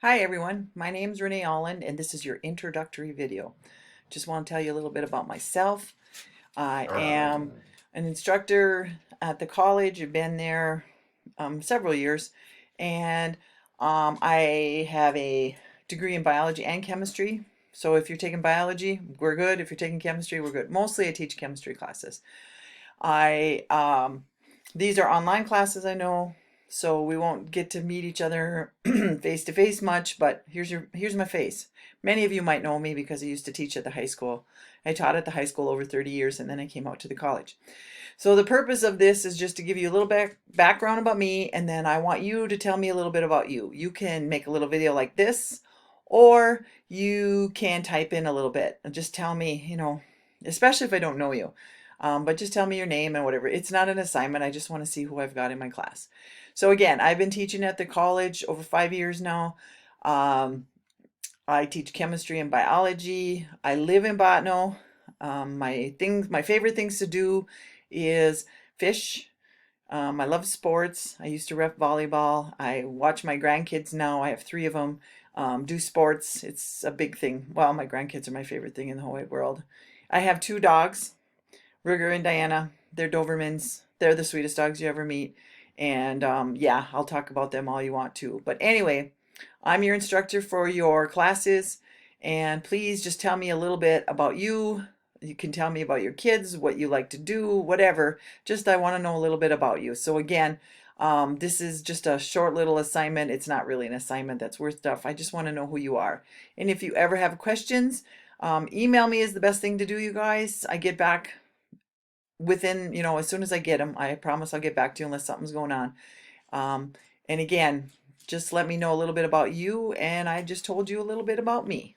Hi everyone, my name is Renee Allen and this is your introductory video. Just want to tell you a little bit about myself. I am an instructor at the college. I've been there several years, and I have a degree in biology and chemistry. So if you're taking biology, we're good. If you're taking chemistry, we're good. Mostly I teach chemistry classes. I These are online classes, I know, so we won't get to meet each other face to face much, but here's my face. Many of you might know me because I used to teach at the high school. I taught at the high school over 30 years and then I came out to the college. So the purpose of this is just to give you a little background about me, and then I want you to tell me a little bit about you. You can make a little video like this, or you can type in a little bit and just tell me, especially if I don't know you. But just tell me your name and whatever. It's not an assignment. I just want to see who I've got in my class. So again, I've been teaching at the college over 5 years now. Um, I teach chemistry and biology. I live in Botno. My favorite things to do is fish. I love sports. I used to rep volleyball. I watch my grandkids now. I have three of them. Do sports. It's a big thing. Well, my grandkids are my favorite thing in the whole wide world. I have two dogs, Ruger and Diana. They're Dobermans. They're the sweetest dogs you ever meet. And yeah, I'll talk about them all you want to. But anyway, I'm your instructor for your classes. And please just tell me a little bit about you. You can tell me about your kids, what you like to do, whatever. Just I want to know a little bit about you. So again, this is just a short little assignment. It's not really an assignment that's worth stuff. I just want to know who you are. And if you ever have questions, email me is the best thing to do, you guys. I get back within, as soon as I get them. I promise I'll get back to you unless something's going on. Um, and again, just let me know a little bit about you, and I just told you a little bit about me.